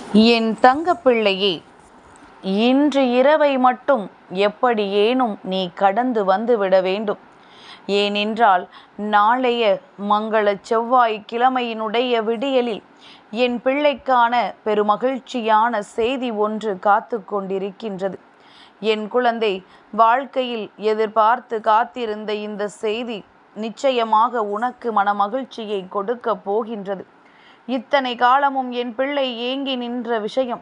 என் தங்கப்பிள்ளையே, இன்று இரவை மட்டும் எப்படியேனும் நீ கடந்து வந்துவிட வேண்டும். ஏனென்றால் நாளைய மங்கள செவ்வாய்க்கிழமையினுடைய விடியலில் என் பிள்ளைக்கான பெருமகிழ்ச்சியான செய்தி ஒன்று காத்து கொண்டிருக்கின்றது. என் குழந்தை, வாழ்க்கையில் எதிர்பார்த்து காத்திருந்த இந்த செய்தி நிச்சயமாக உனக்கு மனமகிழ்ச்சியை கொடுக்க போகின்றது. இத்தனை காலமும் என் பிள்ளை ஏங்கி நின்ற விஷயம்,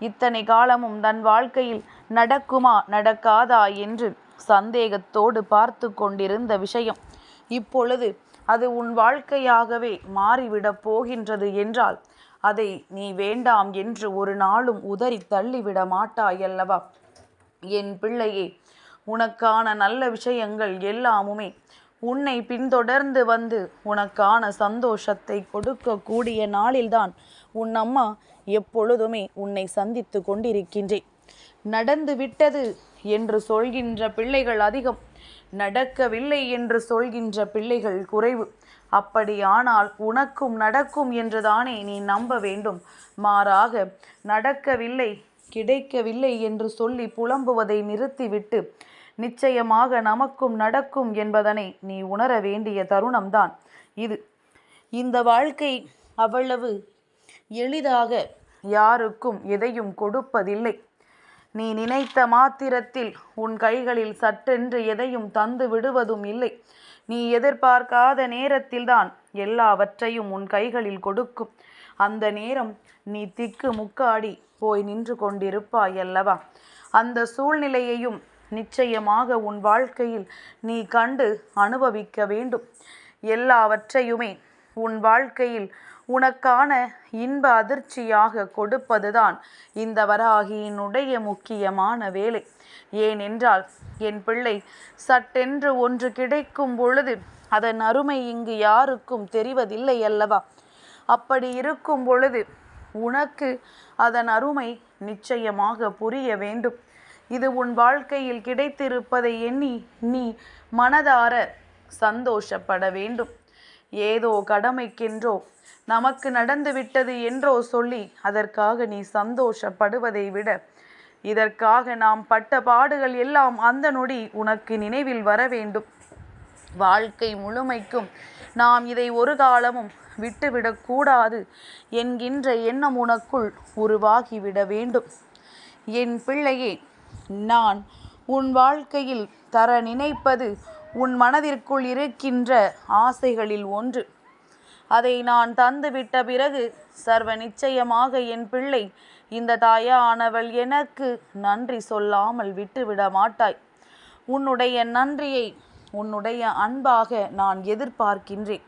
இத்தனை காலமும் தன் வாழ்க்கையில் நடக்குமா நடக்காதா என்று சந்தேகத்தோடு பார்த்து கொண்டிருந்த விஷயம், இப்பொழுது அது உன் வாழ்க்கையாகவே மாறிவிடப் போகின்றது என்றால் அதை நீ வேண்டாம் என்று ஒரு நாளும் உதறி தள்ளிவிட மாட்டாயல்லவா? என் பிள்ளையே, உனக்கான நல்ல விஷயங்கள் எல்லாமுமே உன்னை பின்தொடர்ந்து வந்து உனக்கான சந்தோஷத்தை கொடுக்கக்கூடிய நாளில்தான் உன் அம்மா எப்பொழுதுமே உன்னை சந்தித்து கொண்டிருக்கின்றேன். நடந்து விட்டது என்று சொல்கின்ற பிள்ளைகள் அதிகம், நடக்கவில்லை என்று சொல்கின்ற பிள்ளைகள் குறைவு. அப்படியானால் உனக்கும் நடக்கும் என்றுதானே நீ நம்ப வேண்டும். மாறாக நடக்கவில்லை, கிடைக்கவில்லை என்று சொல்லி புலம்புவதை நிறுத்திவிட்டு நிச்சயமாக நமக்கும் நடக்கும் என்பதனை நீ உணர வேண்டிய தருணம்தான் இது. இந்த வாழ்க்கை அவ்வளவு எளிதாக யாருக்கும் எதையும் கொடுப்பதில்லை. நீ நினைத்த மாத்திரத்தில் உன் கைகளில் சட்டென்று எதையும் தந்து விடுவதும் இல்லை. நீ எதிர்பார்க்காத நேரத்தில்தான் எல்லாவற்றையும் உன் கைகளில் கொடுக்கும். அந்த நேரம் நீ திக்கு முக்காடி போய் நின்று கொண்டிருப்பாயல்லவா? அந்த சூழ்நிலையையும் நிச்சயமாக உன் வாழ்க்கையில் நீ கண்டு அனுபவிக்க வேண்டும். எல்லாவற்றையுமே உன் வாழ்க்கையில் உனக்கான இன்ப அதிர்ச்சியாக கொடுப்பதுதான் இந்த வராகியினுடைய முக்கியமான வேலை. ஏனென்றால் என் பிள்ளை, சட்டென்று ஒன்று கிடைக்கும் பொழுது அதன் அருமை இங்கு யாருக்கும் தெரிவதில்லை அல்லவா? அப்படி இருக்கும் பொழுது உனக்கு அதன் அருமை நிச்சயமாக புரிய வேண்டும். இது உன் வாழ்க்கையில் கிடைத்திருப்பதை எண்ணி நீ மனதார சந்தோஷப்பட வேண்டும். ஏதோ கடமைக்கென்றோ நமக்கு நடந்துவிட்டது என்றோ சொல்லி அதற்காக நீ சந்தோஷப்படுவதை விட, இதற்காக நாம் பட்ட பாடுகள் எல்லாம் அந்த நொடி உனக்கு நினைவில் வர வேண்டும். வாழ்க்கை முழுமைக்கும் நாம் இதை ஒரு காலமும் விட்டுவிடக்கூடாது என்கின்ற எண்ணம் உனக்குள் உருவாகிவிட வேண்டும். என் பிள்ளையே, நான் உன் வாழ்க்கையில் தர நினைப்பது உன் மனதிற்குள் இருக்கின்ற ஆசைகளில் ஒன்று. அதை நான் தந்துவிட்ட பிறகு சர்வ நிச்சயமாக என் பிள்ளை, இந்த தாயானவள் எனக்கு நன்றி சொல்லாமல் விட்டுவிட மாட்டாய். உன்னுடைய நன்றியை உன்னுடைய அன்பாக நான் எதிர்பார்க்கின்றேன்.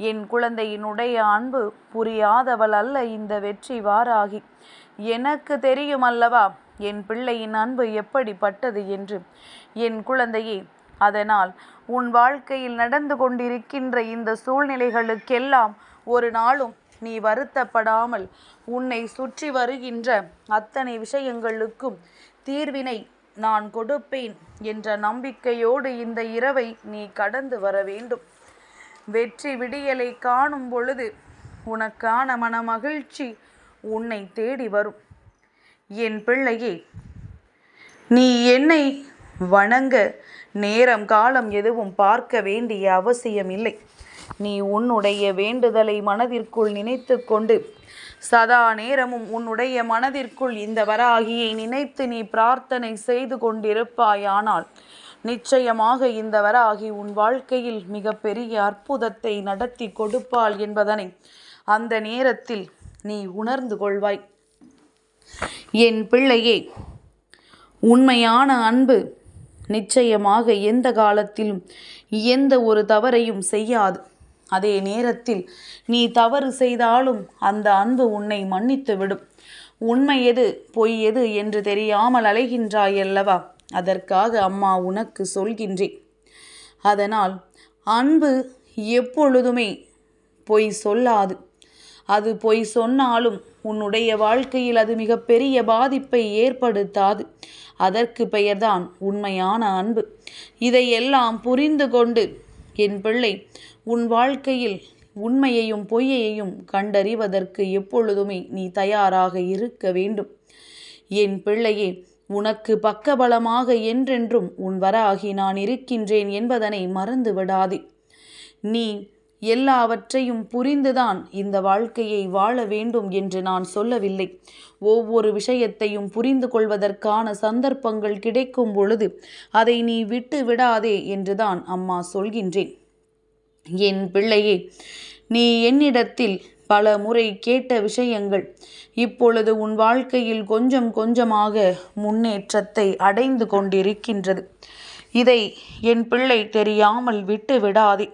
என் குழந்தையினுடைய அன்பு புரியாதவள் அல்ல இந்த வெற்றி வாராகி. எனக்கு தெரியும் அல்லவா என் பிள்ளையின் அன்பு எப்படிப்பட்டது என்று. என் குழந்தையே, அதனால் உன் வாழ்க்கையில் நடந்து கொண்டிருக்கின்ற இந்த சூழ்நிலைகளுக்கெல்லாம் ஒரு நாளும் நீ வருத்தப்படாமல் உன்னை சுற்றி வருகின்ற அத்தனை விஷயங்களுக்கும் தீர்வினை நான் கொடுப்பேன் என்ற நம்பிக்கையோடு இந்த இரவை நீ கடந்து வர வேண்டும். வெற்றி விடியலை காணும் பொழுது உனக்கான மனமகிழ்ச்சி உன்னை தேடி வரும். என் பிள்ளையே, நீ என்னை வணங்க நேரம் காலம் எதுவும் பார்க்க வேண்டிய அவசியம் இல்லை. நீ உன்னுடைய வேண்டுதலை மனதிற்குள் நினைத்து கொண்டு சதா நேரமும் உன்னுடைய மனதிற்குள் இந்த வராகியை நினைத்து நீ பிரார்த்தனை செய்து கொண்டிருப்பாயானால் நிச்சயமாக இந்த வராகி உன் வாழ்க்கையில் மிக பெரிய அற்புதத்தை நடத்தி கொடுப்பாள் என்பதனை அந்த நேரத்தில் நீ உணர்ந்து கொள்வாய். என் பிள்ளையே, உண்மையான அன்பு நிச்சயமாக எந்த காலத்திலும் எந்த ஒரு தவறையும் செய்யாது. அதே நேரத்தில் நீ தவறு செய்தாலும் அந்த அன்பு உன்னை மன்னித்து விடும். உண்மை எது பொய் எது என்று தெரியாமல் அலைகின்றாயல்லவா? அதற்காக அம்மா உனக்கு சொல்கின்றேன். அதனால் அன்பு எப்பொழுதுமே பொய் சொல்லாது. அது பொய் சொன்னாலும் உன்னுடைய வாழ்க்கையில் அது மிகப்பெரிய பாதிப்பை ஏற்படுத்தாது. அதற்கு பெயர்தான் உண்மையான அன்பு. இதையெல்லாம் புரிந்து கொண்டு என் பிள்ளை, உன் வாழ்க்கையில் உண்மையையும் பொய்யையும் கண்டறிவதற்கு எப்பொழுதுமே நீ தயாராக இருக்க வேண்டும். என் பிள்ளையே, உனக்கு பக்கபலமாக என்றென்றும் உன் வராகி நான் இருக்கின்றேன் என்பதனை மறந்து விடாதே. நீ எல்லாவற்றையும் புரிந்துதான் இந்த வாழ்க்கையை வாழ வேண்டும் என்று நான் சொல்லவில்லை. ஒவ்வொரு விஷயத்தையும் புரிந்து கொள்வதற்கான சந்தர்ப்பங்கள் கிடைக்கும் பொழுது அதை நீ விட்டு விடாதே என்றுதான் அம்மா சொல்கின்றேன். என் பிள்ளையே, நீ என்னிடத்தில் பல முறை கேட்ட விஷயங்கள் இப்பொழுது உன் வாழ்க்கையில் கொஞ்சம் கொஞ்சமாக முன்னேற்றத்தை அடைந்து கொண்டிருக்கின்றது. இதை என் பிள்ளை தெரியாமல் விட்டு விடாதே.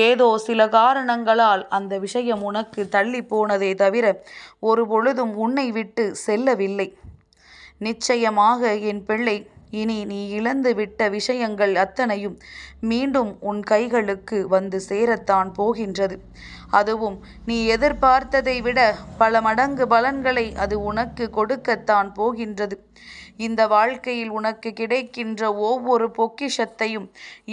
ஏதோ சில காரணங்களால் அந்த விஷயம் உனக்கு தள்ளி போனதே தவிர ஒரு பொழுதும் உன்னை விட்டு செல்லவில்லை. நிச்சயமாக என் பிள்ளை, இனி நீ இழந்து விட்ட விஷயங்கள் அத்தனையும் மீண்டும் உன் கைகளுக்கு வந்து சேரத்தான் போகின்றது. அதுவும் நீ எதிர்பார்த்ததை விட பல மடங்கு பலன்களை அது உனக்கு கொடுக்கத்தான் போகின்றது. இந்த வாழ்க்கையில் உனக்கு கிடைக்கின்ற ஒவ்வொரு பொக்கிஷத்தையும்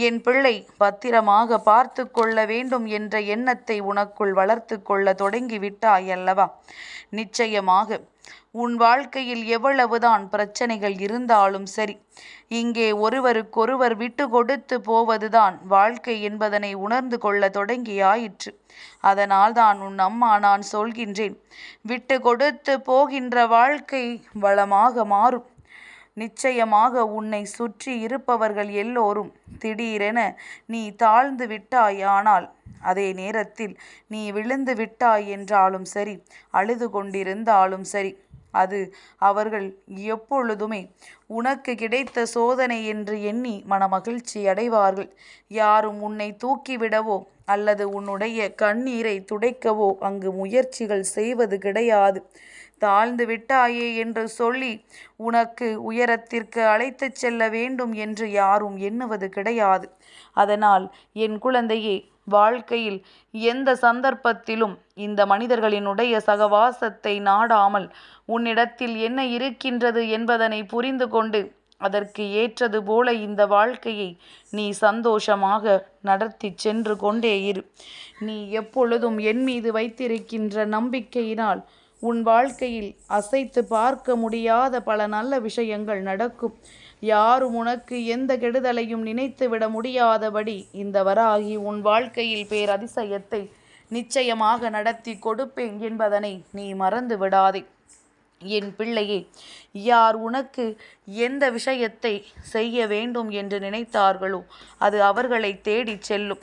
என் பிள்ளை பத்திரமாக பார்த்து கொள்ள வேண்டும் என்ற எண்ணத்தை உனக்குள் வளர்த்து கொள்ள தொடங்கிவிட்டாய் அல்லவா? நிச்சயமாக உன் வாழ்க்கையில் எவ்வளவுதான் பிரச்சனைகள் இருந்தாலும் சரி, இங்கே ஒருவருக்கொருவர் விட்டு கொடுத்து போவதுதான் வாழ்க்கை என்பதனை உணர்ந்து கொள்ள தொடங்கியாயிற்று. அதனால்தான் உன் அம்மா நான் சொல்கின்றேன், விட்டு கொடுத்து போகின்ற வாழ்க்கை வளமாக மாறும். நிச்சயமாக உன்னை சுற்றி இருப்பவர்கள் எல்லோரும் திடீரென நீ தாழ்ந்து விட்டாய், ஆனால் அதே நேரத்தில் நீ விழுந்து விட்டாய் என்றாலும் சரி, அழுது கொண்டிருந்தாலும் சரி, அது அவர்கள் எப்பொழுதுமே உனக்கு கிடைத்த சோதனை என்று எண்ணி மனமகிழ்ச்சி அடைவார்கள். யாரும் உன்னை தூக்கிவிடவோ அல்லது உன்னுடைய கண்ணீரை துடைக்கவோ அங்கு முயற்சிகள் செய்வது கிடையாது. தாழ்ந்து விட்டாயே என்று சொல்லி உனக்கு உயரத்திற்கு அழைத்துச் செல்ல வேண்டும் என்று யாரும் எண்ணுவது கிடையாது. அதனால் என் குழந்தையே, வாழ்க்கையில் எந்த சந்தர்ப்பத்திலும் இந்த மனிதர்களினுடைய சகவாசத்தை நாடாமல் உன்னிடத்தில் என்ன இருக்கின்றது என்பதனை புரிந்து கொண்டு அதற்கு ஏற்றது போல இந்த வாழ்க்கையை நீ சந்தோஷமாக நடத்தி சென்று கொண்டே இரு. நீ எப்பொழுதும் என் மீது வைத்திருக்கின்ற நம்பிக்கையினால் உன் வாழ்க்கையில் அசைத்து பார்க்க முடியாத பல நல்ல விஷயங்கள் நடக்கும். யாரும் உனக்கு எந்த கெடுதலையும் நினைத்து விட முடியாதபடி இந்த வராகி உன் வாழ்க்கையில் பேரதிசயத்தை நிச்சயமாக நடத்தி கொடுப்பேன் என்பதனை நீ மறந்து விடாதே. என் பிள்ளையே, யார் உனக்கு எந்த விஷயத்தை செய்ய வேண்டும் என்று நினைத்தார்களோ அது அவர்களை தேடிச் செல்லும்.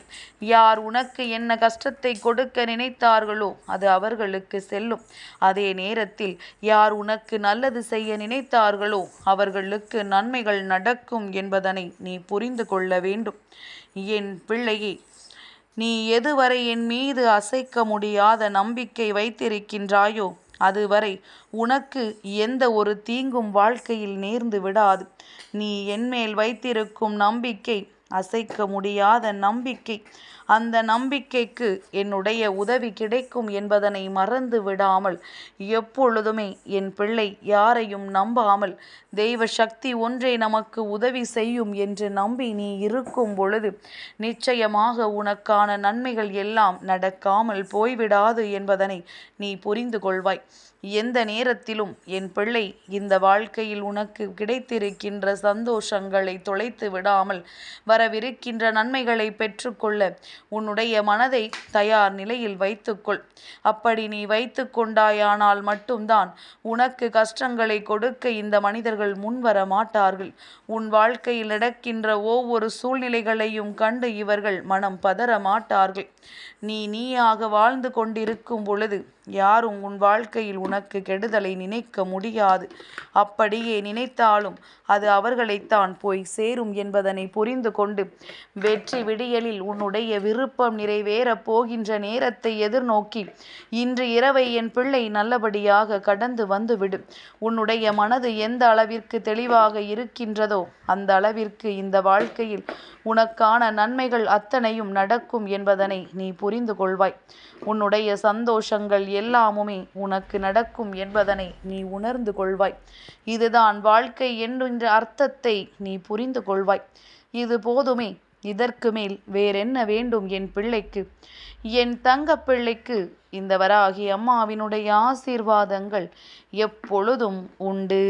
யார் உனக்கு என்ன கஷ்டத்தை கொடுக்க நினைத்தார்களோ அது அவர்களுக்கு செல்லும். அதே நேரத்தில் யார் உனக்கு நல்லது செய்ய நினைத்தார்களோ அவர்களுக்கு நன்மைகள் நடக்கும் என்பதனை நீ புரிந்து கொள்ள வேண்டும். என் பிள்ளையே, நீ எதுவரை என் மீது அசைக்க முடியாத நம்பிக்கை வைத்திருக்கின்றாயோ அதுவரை உனக்கு எந்த ஒரு தீங்கும் வாழ்க்கையில் நேர்ந்து விடாது. நீ என்மேல் வைத்திருக்கும் நம்பிக்கை அசைக்க முடியாத நம்பிக்கை. அந்த நம்பிக்கைக்கு என்னுடைய உதவி கிடைக்கும் என்பதனை மறந்து விடாமல் எப்பொழுதுமே என் பிள்ளை யாரையும் நம்பாமல் தெய்வ சக்தி ஒன்றே நமக்கு உதவி செய்யும் என்று நம்பி நீ இருக்கும் பொழுது நிச்சயமாக உனக்கான நன்மைகள் எல்லாம் நடக்காமல் போய்விடாது என்பதனை நீ புரிந்து கொள்வாய். எந்த நேரத்திலும் என் பிள்ளை இந்த வாழ்க்கையில் உனக்கு கிடைத்திருக்கின்ற சந்தோஷங்களை தொலைத்து விடாமல் வரவிருக்கின்ற நன்மைகளை பெற்றுக்கொள்ள உன்னுடைய மனதை தயார் நிலையில் வைத்துக்கொள். அப்படி நீ வைத்து கொண்டாயானால் மட்டும்தான் உனக்கு கஷ்டங்களை கொடுக்க இந்த மனிதர்கள் முன்வர மாட்டார்கள். உன் வாழ்க்கையில் நடக்கின்ற ஒவ்வொரு சூழ்நிலைகளையும் கண்டு இவர்கள் மனம் பதற மாட்டார்கள். நீயாக வாழ்ந்து கொண்டிருக்கும் பொழுது யாரும் உன் வாழ்க்கையில் உனக்கு கெடுதலை நினைக்க முடியாது. அப்படியே நினைத்தாலும் அது அவர்களைத்தான் போய் சேரும் என்பதனை புரிந்து கொண்டு வெற்றி விடியலில் உன்னுடைய விருப்பம் நிறைவேறப் போகின்ற நேரத்தை எதிர்நோக்கி இன்று இரவை என் பிள்ளை நல்லபடியாக கடந்து வந்துவிடு. உன்னுடைய மனது எந்த அளவிற்கு தெளிவாக இருக்கின்றதோ அந்த அளவிற்கு இந்த வாழ்க்கையில் உனக்கான நன்மைகள் அத்தனையும் நடக்கும் என்பதனை நீ புரிந்து கொள்வாய். உன்னுடைய சந்தோஷங்கள் எல்லாமுமே உனக்கு நடக்கும் என்பதனை நீ உணர்ந்து கொள்வாய். இதுதான் வாழ்க்கை என்கின்ற அர்த்தத்தை நீ புரிந்து கொள்வாய். இது போதுமே. இதற்கு மேல் வேறென்ன வேண்டும் என் பிள்ளைக்கு? என் தங்க பிள்ளைக்கு இந்த வராகி அம்மாவினுடைய ஆசீர்வாதங்கள் எப்பொழுதும் உண்டு.